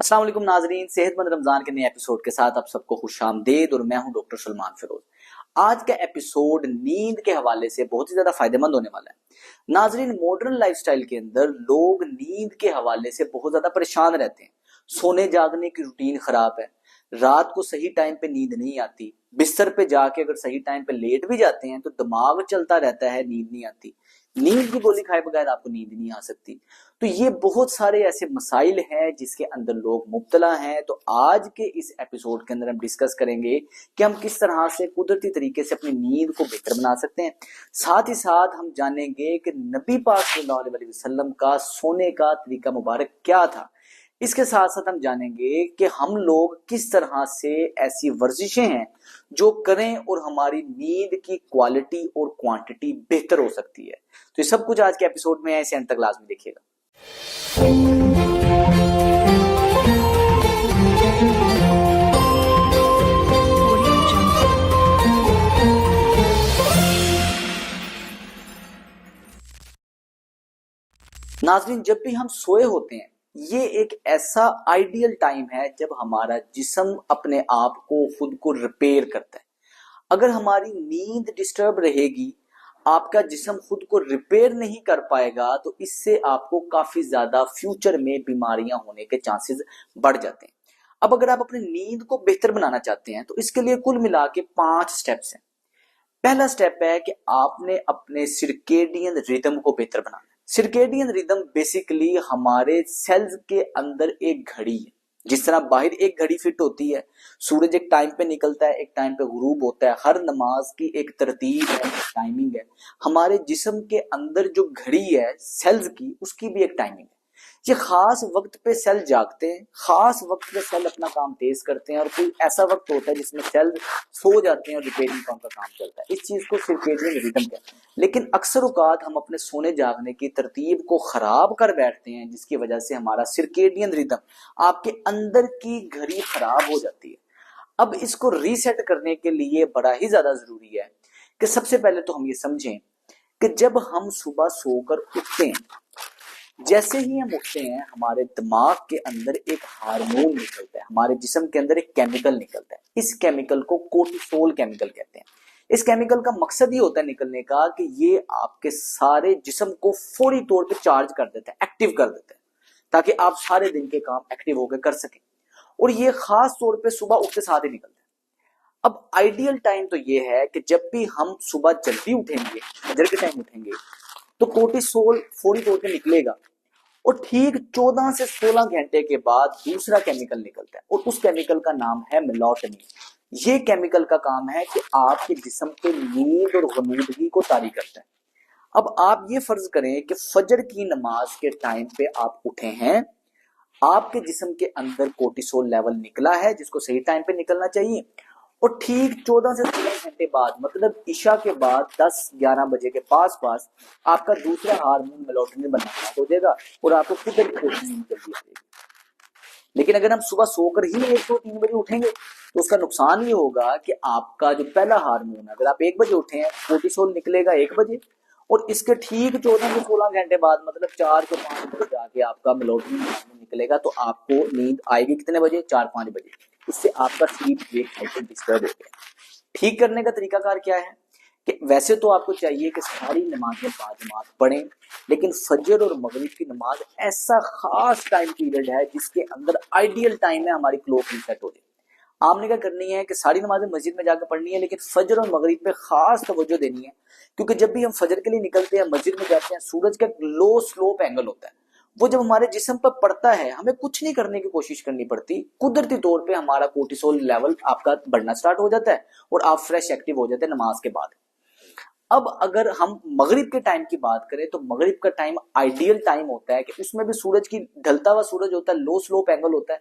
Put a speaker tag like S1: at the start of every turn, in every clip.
S1: अस्सलाम वालेकुम नाजरीन, सेहतमंद रमजान के नए एपिसोड के साथ आप सबको खुशामदीद। और मैं हूं डॉक्टर सलमान फिरोज। आज का एपिसोड नींद के हवाले से बहुत ही ज्यादा फायदेमंद होने वाला है। नाजरीन, मॉडर्न लाइफस्टाइल के अंदर लोग नींद के हवाले से बहुत ज्यादा परेशान रहते हैं। सोने जागने की रूटीन खराब है, रात को सही टाइम पे नींद नहीं आती, बिस्तर पे जाके अगर सही टाइम पे लेट भी जाते हैं तो दिमाग चलता रहता है, नींद नहीं आती। नींद की गोली खाए बगैर आपको नींद नहीं आ सकती। तो ये बहुत सारे ऐसे मसाइल हैं जिसके अंदर लोग मुब्तला हैं। तो आज के इस एपिसोड के अंदर हम डिस्कस करेंगे कि हम किस तरह से कुदरती तरीके से अपनी नींद को बेहतर बना सकते हैं। साथ ही साथ हम जानेंगे कि नबी पाक सल्लल्लाहु अलैहि वसल्लम का सोने का तरीका मुबारक क्या था। इसके साथ साथ हम जानेंगे कि हम लोग किस तरह से ऐसी वर्जिशें हैं जो करें और हमारी नींद की क्वालिटी और क्वांटिटी बेहतर हो सकती है। तो ये सब कुछ आज के एपिसोड में है, इसे अंत तक लाजमी देखिएगा। नाज़रीन, जब भी हम सोए होते हैं, ये एक ऐसा आइडियल टाइम है जब हमारा जिस्म अपने आप को खुद को रिपेयर करता है। अगर हमारी नींद डिस्टर्ब रहेगी, आपका जिस्म खुद को रिपेयर नहीं कर पाएगा, तो इससे आपको काफी ज्यादा फ्यूचर में बीमारियां होने के चांसेस बढ़ जाते हैं। अब अगर आप अपनी नींद को बेहतर बनाना चाहते हैं तो इसके लिए कुल मिला के 5 स्टेप्स हैं। पहला स्टेप है कि आपने अपने सिरकेडियन रिदम को बेहतर बनाना है। सिरकेडियन रिदम बेसिकली हमारे सेल्स के अंदर एक घड़ी है। जिस तरह बाहर एक घड़ी फिट होती है, सूरज एक टाइम पे निकलता है, एक टाइम पे गुरूब होता है, हर नमाज की एक तरतीब है, टाइमिंग है। हमारे जिस्म के अंदर जो घड़ी है सेल्स की, उसकी भी एक टाइमिंग है। ये खास वक्त पे सेल जागते हैं, खास वक्त पे सेल अपना काम तेज करते हैं, और कोई ऐसा वक्त होता है जिसमें सेल सो जाते हैं और रिपेयरिंग का उनका काम चलता है। इस चीज को सिरकेडियन रिदम कहते हैं। लेकिन अक्सर औकात हम अपने सोने जागने की तरतीब को खराब कर बैठते हैं, जिसकी वजह से हमारा सिरकेडियन रिदम, आपके अंदर की घड़ी खराब हो जाती है। अब इसको रीसेट करने के लिए बड़ा ही ज्यादा जरूरी है कि सबसे पहले तो हम ये समझें कि जब हम सुबह सोकर उठते हैं, जैसे ही हम उठते हैं, हमारे दिमाग के अंदर एक हार्मोन निकलता है, हमारे जिस्म के अंदर एक केमिकल निकलता है। इस केमिकल को कोर्टिसोल केमिकल कहते हैं। इस केमिकल का मकसद ये होता है निकलने का कि ये आपके सारे जिस्म को फौरी तौर पे चार्ज कर देता है, एक्टिव कर देता है, ताकि आप सारे दिन के काम एक्टिव होकर कर सकें। और ये खास तौर पे सुबह उठते साथ ही निकलता है। अब आइडियल टाइम तो ये है कि जब भी हम सुबह जल्दी उठेंगे, फजर के टाइम उठेंगे, तो कोर्टिसोल फौरी तौर पे निकलेगा, और ठीक 14 से 16 घंटे के बाद दूसरा केमिकल निकलता है, और उस केमिकल का नाम है मेलाटोनिन। ये केमिकल का काम है कि आपके जिस्म पे नींद और गनूदगी को तारी करता है। अब आप ये फर्ज करें कि फजर की नमाज के टाइम पे आप उठे हैं, आपके जिस्म के अंदर कोर्टिसोल लेवल निकला है जिसको सही टाइम पे निकलना चाहिए, और ठीक 14 से 16 घंटे बाद, मतलब ईशा के बाद 10-11 बजे के पास पास, आपका दूसरा हार्मोन मेलाटोनिन बनना स्टार्ट हो जाएगा और आपको खुद नींद जल्दी आएगी। लेकिन अगर हम सुबह सोकर ही 1-2-3 बजे उठेंगे तो उसका नुकसान ये होगा कि आपका जो पहला हार्मोन है, अगर आप 1 बजे उठे हैं, कोर्टिसोल निकलेगा 1 बजे, और इसके ठीक 14 से 16 घंटे बाद, मतलब 4 से 5 बजे जाके आपका मेलाटोनिन हार्मोन निकलेगा, तो आपको नींद आएगी कितने बजे? 4-5 बजे। इससे आपका स्लीप वेक साइकिल डिस्टर्ब हो गया। ठीक करने का तरीकाकार क्या है कि वैसे तो आपको चाहिए कि सारी नमाजें बाजमात पढ़ें, लेकिन फजर और मगरिब की नमाज ऐसा खास टाइम पीरियड है जिसके अंदर आइडियल टाइम है हमारी क्लॉक रीसेट हो जाए। आपने क्या करनी है कि सारी नमाजें मस्जिद में जाकर पढ़नी है, लेकिन फजर और मगरिब पे खास तवज्जो देनी है, क्योंकि जब भी हम फजर के लिए निकलते हैं, मस्जिद में जाते हैं, सूरज का लो स्लोप एंगल होता है, वो जब हमारे जिस्म पर पड़ता है, हमें कुछ नहीं करने की कोशिश करनी पड़ती, कुदरती तौर पे हमारा कोर्टिसोल लेवल आपका बढ़ना स्टार्ट हो जाता है और आप फ्रेश एक्टिव हो जाते हैं नमाज के बाद। अब अगर हम मगरिब के टाइम की बात करें, तो मगरिब का टाइम आइडियल टाइम होता है कि उसमें भी सूरज की ढलता हुआ सूरज होता है, लो स्लोप एंगल होता है।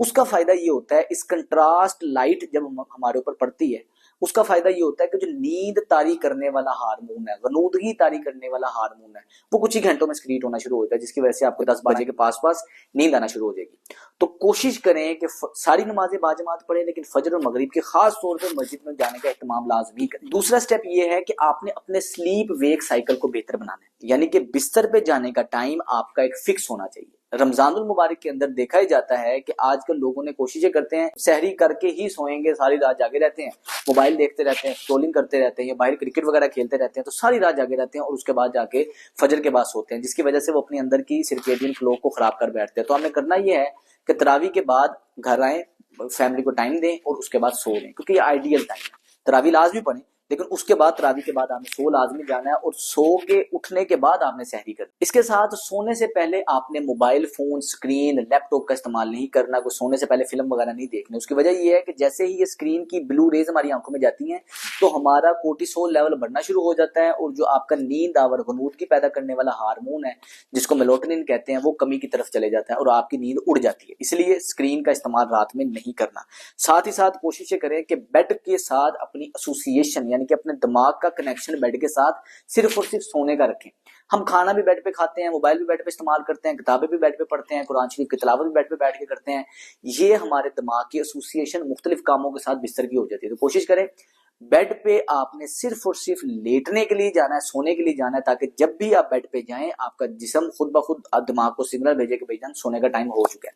S1: उसका फायदा ये होता है, इस कंट्रास्ट लाइट जब हमारे ऊपर पड़ती है, उसका फायदा ये होता है कि जो नींद तारी करने वाला हार्मोन है, गनूदगी तारी करने वाला हार्मोन है, वो कुछ ही घंटों में सिक्रीट होना शुरू होता है, जिसकी वजह से आपको 10 बजे के पास पास नींद आना शुरू हो जाएगी। तो कोशिश करें कि सारी नमाजें बाजमात पढ़ें, लेकिन फजर और मगरिब के खास तौर पर मस्जिद में जाने का इत्माम लाजमी करें। दूसरा स्टेप ये है कि आपने अपने स्लीप वेक साइकिल को बेहतर बनाना है, यानी कि बिस्तर पे जाने का टाइम आपका एक फिक्स होना चाहिए। रमजानुल मुबारक के अंदर देखा ही जाता है कि आजकल लोगों ने कोशिशें करते हैं सहरी करके ही सोएंगे, सारी रात जागे रहते हैं, मोबाइल देखते रहते हैं, स्क्रॉलिंग करते रहते हैं या बाहर क्रिकेट वगैरह खेलते रहते हैं, तो सारी रात जागे रहते हैं और उसके बाद जाके फजर के बाद सोते हैं, जिसकी वजह से वो अपने अंदर की सर्केडियन क्लॉक को खराब कर बैठते हैं। तो हमें करना ये है कि तरावी के बाद घर आए, फैमिली को टाइम दें और उसके बाद सो लें, क्योंकि ये आइडियल टाइम है। तरावी लाजमी पढ़ें, लेकिन उसके बाद तरावी के बाद आपने सो लाजमी जाना है और सो के उठने के बाद आपने सहरी करनी। इसके साथ सोने से पहले आपने मोबाइल फोन, स्क्रीन, लैपटॉप का इस्तेमाल नहीं करना। कोई सोने से पहले फिल्म वगैरह नहीं देखनी। उसकी वजह यह है कि जैसे ही ये स्क्रीन की ब्लू रेज हमारी आंखों में जाती हैं तो हमारा कोर्टिसोल लेवल बढ़ना शुरू हो जाता है और जो आपका नींद आवर गनूदगी पैदा करने वाला हार्मोन है जिसको मेलाटोनिन कहते हैं वो कमी की तरफ चले जाता है और आपकी नींद उड़ जाती है। इसलिए स्क्रीन का इस्तेमाल रात में नहीं करना। साथ ही साथ कोशिशें करें कि बेड के साथ अपनी एसोसिएशन यानी कि अपने दिमाग का कनेक्शन बेड के साथ सिर्फ और सिर्फ सोने का रखें। हम खाना भी बेड पे खाते हैं, मोबाइल भी बेड पे इस्तेमाल करते हैं, किताबें भी बेड पे पढ़ते हैं, कुरान शरीफ की तिलावत भी बेड पे बैठ के करते हैं। ये हमारे दिमाग की एसोसिएशन मुख्तलिफ कामों के साथ बिस्तर की हो जाती है। तो कोशिश करें बेड पे आपने सिर्फ और सिर्फ लेटने के लिए जाना है, सोने के लिए जाना है, ताकि जब भी आप बेड पे जाएं आपका जिस्म खुद ब खुद दिमाग को सिग्नल भेजे कि भाईजान सोने का टाइम हो चुका है।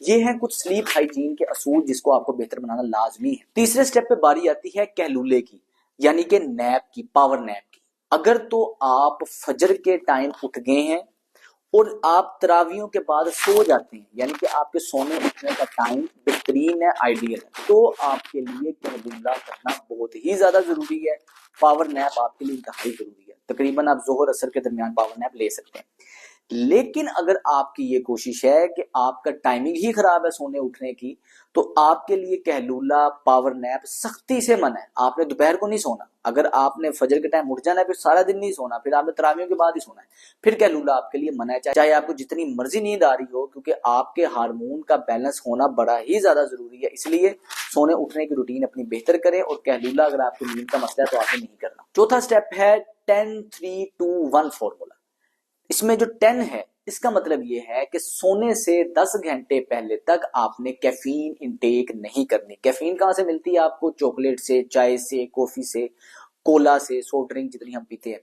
S1: ये है कुछ स्लीप हाइजीन के असूल जिसको आपको बेहतर बनाना लाजमी है। तीसरे स्टेप पे बारी आती है कहलूले की, यानी कि नैप की, पावर नैप की। अगर तो आप फजर के टाइम उठ गए हैं और आप तरावियों के बाद सो जाते हैं, यानी कि आपके सोने उठने का टाइम बेहतरीन है, आइडियल है, तो आपके लिए कहलूला करना बहुत ही ज्यादा जरूरी है। पावर नैप आपके लिए इंतहाई जरूरी है। तकरीबन आप जोहर असर के दरमियान पावर नैप ले सकते हैं। लेकिन अगर आपकी ये कोशिश है कि आपका टाइमिंग ही खराब है सोने उठने की, तो आपके लिए कहलूला, पावर नैप सख्ती से मना है। आपने दोपहर को नहीं सोना। अगर आपने फजर के टाइम उठ जाना है फिर सारा दिन नहीं सोना, फिर आपने तरावियों के बाद ही सोना है, फिर कहलूला आपके लिए मना है, चाहे आपको जितनी मर्जी नींद आ रही हो, क्योंकि आपके हार्मोन का बैलेंस होना बड़ा ही ज्यादा जरूरी है। इसलिए सोने उठने की रूटीन अपनी बेहतर करें और कहलूला अगर आपकी नींद का मसला है तो आपने नहीं करना। चौथा स्टेप है 10-3-2-1 फॉर्मूला। इसमें जो 10 है इसका मतलब ये है कि सोने से 10 घंटे पहले तक आपने कैफीन इंटेक नहीं करनी। कैफीन कहां से मिलती है आपको? चॉकलेट से, चाय से, कॉफी से, कोला से, सॉफ्ट ड्रिंक जितनी हम पीते हैं,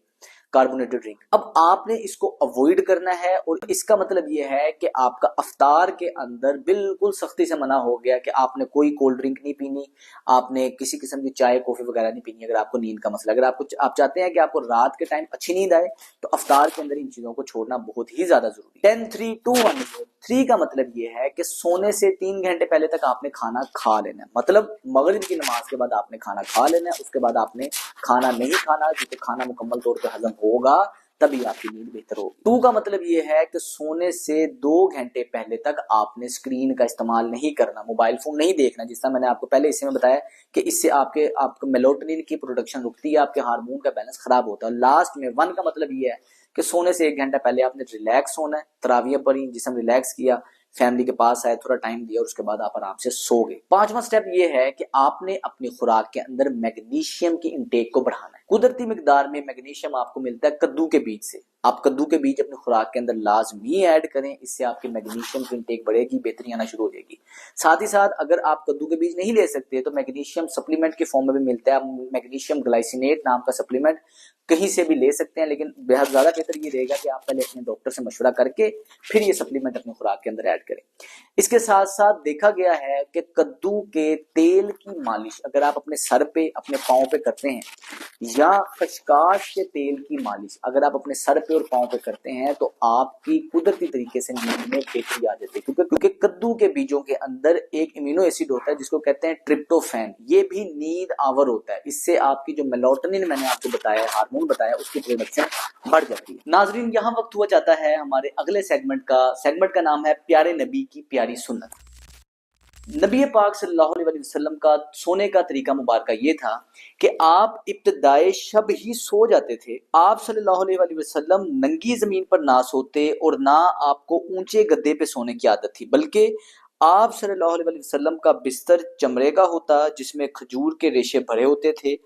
S1: कार्बोनेटेड ड्रिंक। अब आपने इसको अवॉइड करना है और इसका मतलब यह है कि आपका अफ्तार के अंदर बिल्कुल सख्ती से मना हो गया कि आपने कोई कोल्ड ड्रिंक नहीं पीनी, आपने किसी किस्म की चाय कॉफी वगैरह नहीं पीनी। अगर आपको नींद का मसला, अगर आप चाहते हैं कि आपको रात के टाइम अच्छी नींद आए तो अफ्तार के अंदर इन चीजों को छोड़ना बहुत ही ज्यादा जरूरी है। 10-3-2-1 3 का मतलब यह है कि सोने से 3 घंटे पहले तक आपने खाना खा लेना है। मतलब मगरिब की नमाज के बाद आपने खाना खा लेना है, उसके बाद आपने खाना नहीं खाना, क्योंकि खाना मुकम्मल तौर पर हजम होगा तभी आपकी नींद बेहतर होगी। 2 का मतलब ये है कि सोने से 2 घंटे पहले तक आपने स्क्रीन का इस्तेमाल नहीं करना, मोबाइल फोन नहीं देखना। जिस तरह मैंने आपको पहले इसमें बताया कि इससे आपको मेलाटोनिन की प्रोडक्शन रुकती है, आपके हार्मोन का बैलेंस खराब होता है। लास्ट में 1 का मतलब ये है कि सोने से 1 घंटा पहले आपने रिलैक्स होना है, तरावियां पढ़ी, जिसम रिलैक्स किया, फैमिली के पास आए, थोड़ा टाइम दिया और उसके बाद आप आराम से सो गए। 5वां स्टेप ये है कि आपने अपनी खुराक के अंदर मैग्नीशियम की इंटेक को बढ़ाना है। कुदरती मिकदार में मैग्नीशियम आपको मिलता है कद्दू के बीज से। आप कद्दू के बीज अपनी खुराक के अंदर लाजमी ऐड करें, इससे आपकी मैग्नीशियम की इंटेक बढ़ेगी, बेहतरी आना शुरू हो जाएगी। साथ ही साथ अगर आप कद्दू के बीज नहीं ले सकते तो मैग्नीशियम सप्लीमेंट के फॉर्म में भी मिलता है। मैग्नीशियम ग्लाइसिनेट नाम का सप्लीमेंट कहीं से भी ले सकते हैं, लेकिन बेहद ज्यादा बेहतर ये रहेगा कि आप पहले अपने डॉक्टर से मशवरा करके फिर ये सप्लीमेंट अपनी खुराक के अंदर ऐड करें। इसके साथ साथ देखा गया है कि कद्दू के तेल की मालिश अगर आप अपने सर पे, अपने पाँव पे करते हैं, या खशकाश के तेल की मालिश अगर आप अपने सर पे और पाँव पे करते हैं, तो आपकी कुदरती तरीके से नींद में बेहतरी आ जाती है। क्योंकि कद्दू के बीजों के अंदर एक इम्यूनो एसिड होता है जिसको कहते हैं ट्रिप्टोफैन। ये भी नींद आवर होता है। इससे आपकी जो मेलाटोनिन मैंने आपको बताया, हार्मोन बताया, उसकी प्रोडक्शन बढ़ जाती है। नाजरीन, यहाँ वक्त हुआ जाता है हमारे अगले सेगमेंट का नाम है प्यारे नबी की प्यारी सुन्नत। नबी पाक सल्लल्लाहु अलैहि वसल्लम का सोने का तरीका मुबारक ये था कि आप इब्तिदाए शब ही सो जाते थे। आप सल्लल्लाहु अलैहि वसल्लम नंगी जमीन पर ना सोते और ना आपको ऊंचे गद्दे पे सोने की आदत थी, बल्कि आप सल्लल्लाहु अलैहि वसल्लम का बिस्तर चमड़े का होता जिसमें खजूर के रेशे भरे होते थे।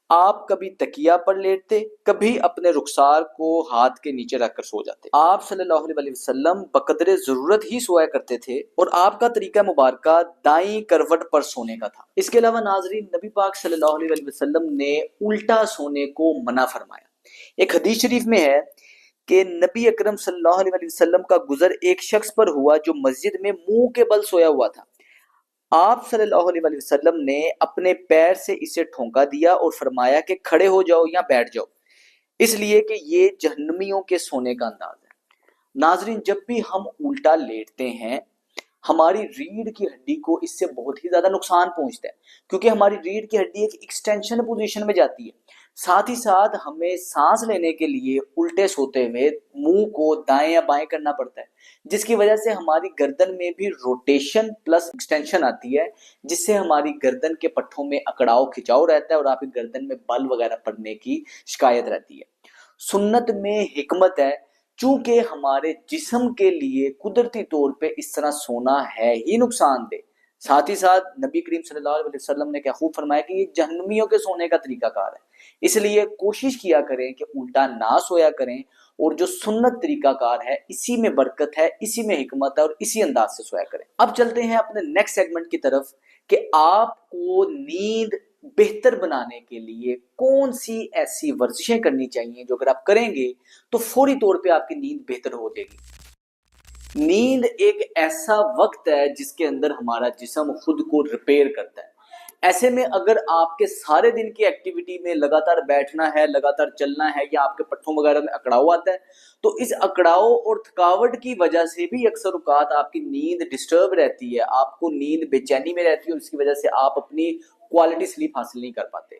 S1: आप कभी तकिया पर लेटते, कभी अपने रुखसार को हाथ के नीचे रखकर सो जाते। आप सल्लल्लाहु अलैहि वसल्लम बकदरे जरूरत ही सोया करते थे और आपका तरीका मुबारक दाईं करवट पर सोने का था। इसके अलावा नाजरीन, नबी पाक सल्लल्लाहु अलैहि वसल्लम ने उल्टा सोने को मना फरमाया। एक हदीस शरीफ में है कि नबी अकरम सल्लल्लाहु अलैहि वसल्लम का गुजर एक शख्स पर हुआ जो मस्जिद में मुंह के बल सोया हुआ था। आप सल्लल्लाहु अलैहि वसल्लम ने अपने पैर से इसे ठोंका दिया और फरमाया कि खड़े हो जाओ या बैठ जाओ, इसलिए कि ये जहन्नमियों के सोने का अंदाज है। नाजरीन, जब भी हम उल्टा लेटते हैं हमारी रीढ़ की हड्डी को इससे बहुत ही ज्यादा नुकसान पहुंचता है, क्योंकि हमारी रीढ़ की हड्डी एक एक्सटेंशन पोजीशन में जाती है। साथ ही साथ हमें सांस लेने के लिए उल्टे सोते हुए मुंह को दाएं या बाएं करना पड़ता है, जिसकी वजह से हमारी गर्दन में भी रोटेशन प्लस एक्सटेंशन आती है, जिससे हमारी गर्दन के पट्टों में अकड़ाव खिंचाव रहता है और आपकी गर्दन में बल वगैरह पड़ने की शिकायत रहती है। सुन्नत में हिकमत है, चूंकि हमारे जिस्म के लिए कुदरती तौर पे इस तरह सोना है ही नुकसानदेह। साथ ही साथ नबी करीम सल्लल्लाहु अलैहि वसल्लम ने क्या खूब फरमाया कि ये जहन्नमियों के सोने का तरीकाकार है, इसलिए कोशिश किया करें कि उल्टा ना सोया करें और जो सुन्नत तरीकाकार है इसी में बरकत है, इसी में हिकमत है और इसी अंदाज से सोया करें। अब चलते हैं अपने नेक्स्ट सेगमेंट की तरफ कि आपको नींद बेहतर बनाने के लिए कौन सी ऐसी वर्जिशें करनी चाहिए जो अगर आप करेंगे तो फौरी तौर पे आपकी नींद बेहतर हो जाएगी। नींद एक ऐसा वक्त है जिसके अंदर हमारा जिस्म खुद को रिपेयर करता है। ऐसे में अगर आपके सारे दिन की एक्टिविटी में लगातार बैठना है, लगातार चलना है या आपके पट्टों वगैरह में अकड़ाव आता है, तो इस अकड़ाव और थकावट की वजह से भी अक्सर औकात आपकी नींद डिस्टर्ब रहती है, आपको नींद बेचैनी में रहती है और इसकी वजह से आप अपनी क्वालिटी स्लीप हासिल नहीं कर पाते।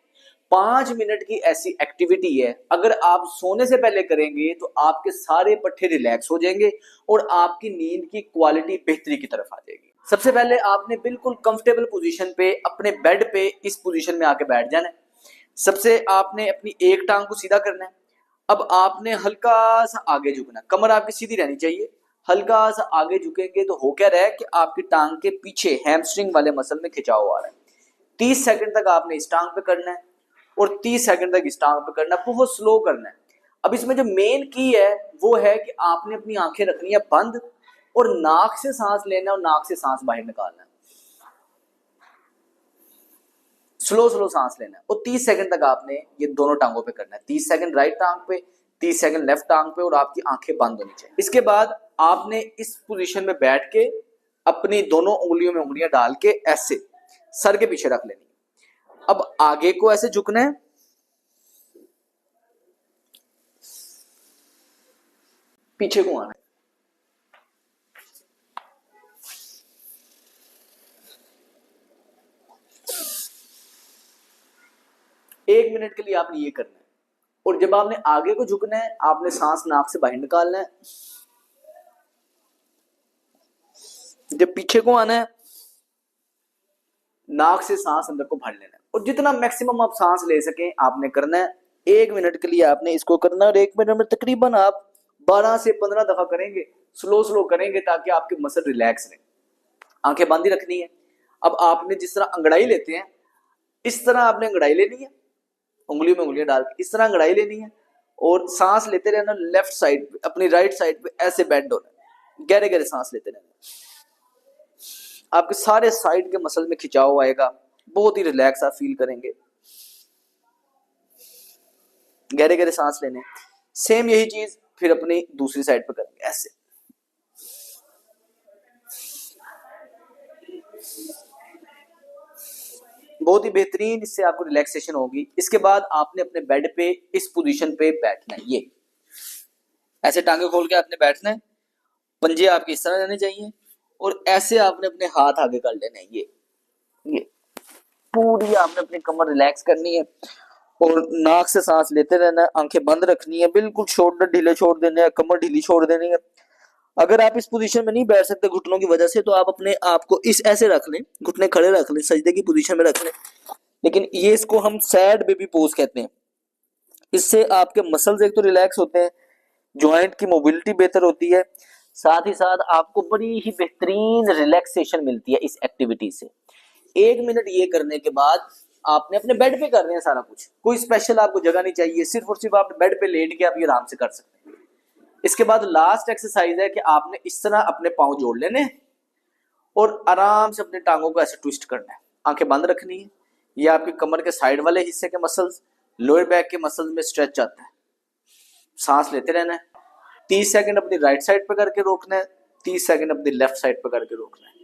S1: 5 मिनट की ऐसी एक्टिविटी है, अगर आप सोने से पहले करेंगे तो आपके सारे पट्टे रिलैक्स हो जाएंगे और आपकी नींद की क्वालिटी बेहतरी की तरफ आ जाएगी। सबसे पहले आपने बिल्कुल कंफर्टेबल पोजीशन पे अपने बेड पे इस पोजीशन में आके बैठ जाना है। सबसे आपने अपनी एक टांग को सीधा करना है। अब आपने हल्का सा आगे झुकना है, कमर आपकी सीधी रहनी चाहिए। हल्का सा आगे झुकेंगे तो हो क्या रहा है कि आपकी टांग के पीछे हैमस्ट्रिंग वाले मसल में खिंचाव आ रहा है। 30 सेकंड तक आपने इस टांग पे करना है और 30 सेकंड तक इस टांग पे करना है, बहुत स्लो करना है। अब इसमें जो मेन की है वो है कि आपने अपनी आंखें रखनी है बंद और नाक से सांस लेना और नाक से सांस बाहर निकालना है। स्लो स्लो सांस लेना है और 30 सेकंड तक आपने ये दोनों टांगों पे करना है। 30 सेकंड राइट टांग पे, 30 सेकंड लेफ्ट टांग पे और आपकी आंखें बंद होनी चाहिए। इसके बाद आपने इस पोजीशन में बैठ के अपनी दोनों उंगलियों में उंगलियां डाल के ऐसे सर के पीछे रख लेनी है। अब आगे को ऐसे झुकना है, पीछे को आना है। एक मिनट के लिए आपने ये करना है और जब आपने आगे को झुकना है आपने सांस नाक से बाहर निकालना है। जब पीछे को आना है नाक से सांस अंदर को भर लेना है और जितना मैक्सिमम आप सांस ले सकें आपने करना है। 1 मिनट के लिए आपने इसको करना है और 1 मिनट में तकरीबन आप 12 से 15 दफा करेंगे। स्लो स्लो करेंगे ताकि आपके मसल रिलैक्स रहे। आंखें बंद ही रखनी है। अब आपने जिस तरह अंगड़ाई लेते हैं इस तरह आपने अंगड़ाई लेनी है, उंगलियों में उंगलियां डाल के इस तरह अंगड़ाई लेनी है और सांस लेते रहना। लेफ्ट साइड पे, अपनी राइट साइड पे ऐसे बेंड होना है, गहरे गहरे सांस लेते रहना। आपके सारे साइड के मसल में खिंचाव आएगा, बहुत ही रिलैक्स आप फील करेंगे। गहरे गहरे सांस लेने। सेम यही चीज फिर अपनी दूसरी साइड पे करेंगे ऐसे। बहुत ही बेहतरीन इससे आपको रिलैक्सेशन होगी। इसके बाद आपने अपने बेड पे इस पोजीशन पे बैठना है। ये ऐसे टांगे खोल के आपने बैठना है, पंजे आपके इस तरह रहने चाहिए और ऐसे आपने अपने हाथ आगे कर लेने हैं। ये पूरी आपने अपनी कमर रिलैक्स करनी है और नाक से सांस लेते रहना है। आंखें बंद रखनी है, बिल्कुल शोल्डर ढीले छोड़ देने हैं, कमर ढीली छोड़ देनी है। अगर आप इस पोजीशन में नहीं बैठ सकते घुटनों की वजह से तो आप अपने आप को इस ऐसे रख लें, घुटने खड़े रख लें, सजदे की पोजीशन में रख लें। लेकिन ये इसको हम सैड बेबी पोज कहते हैं। इससे आपके मसल्स एक तो रिलैक्स होते हैं, जॉइंट की मोबिलिटी बेहतर होती है, साथ ही साथ आपको बड़ी ही बेहतरीन रिलैक्सेशन मिलती है इस एक्टिविटी से। 1 मिनट ये करने के बाद आपने अपने बेड पे करना है सारा कुछ, कोई स्पेशल आपको जगह नहीं चाहिए, सिर्फ और सिर्फ आप बेड पे लेट के आप ये आराम से कर सकते हैं। इसके बाद लास्ट एक्सरसाइज है कि आपने इस तरह अपने पांव जोड़ लेने और आराम से अपने टांगों को ऐसे ट्विस्ट करना है। आंखें बंद रखनी है। ये आपकी कमर के साइड वाले हिस्से के मसल्स, लोअर बैक के मसल्स में स्ट्रेच आता है। सांस लेते रहना है 30 सेकंड अपनी राइट साइड पे करके रोकना है, 30 सेकंड अपनी लेफ्ट साइड पे करके रोकना है।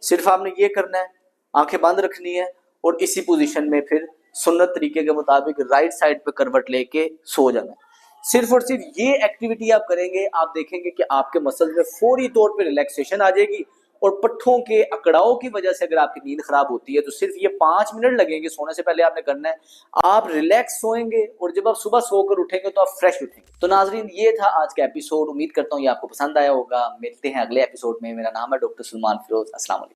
S1: सिर्फ आपने ये करना है, आंखें बंद रखनी है और इसी पोजीशन में फिर सुन्नत तरीके के मुताबिक राइट साइड पे करवट लेके सो जाना है। सिर्फ और सिर्फ ये एक्टिविटी आप करेंगे, आप देखेंगे कि आपके मसल्स में फौरी तौर पे रिलैक्सेशन आ जाएगी। और पट्ठों के अकड़ाव की वजह से अगर आपकी नींद खराब होती है तो सिर्फ ये 5 मिनट लगेंगे, सोने से पहले आपने करना है। आप रिलैक्स सोएंगे और जब आप सुबह सोकर उठेंगे तो आप फ्रेश उठेंगे। तो नाजरीन, ये था आज का एपिसोड। उम्मीद करता हूँ ये आपको पसंद आया होगा। मिलते हैं अगले एपिसोड में। मेरा नाम है डॉक्टर सलमान फिरोज। अस्सलाम वालेकुम।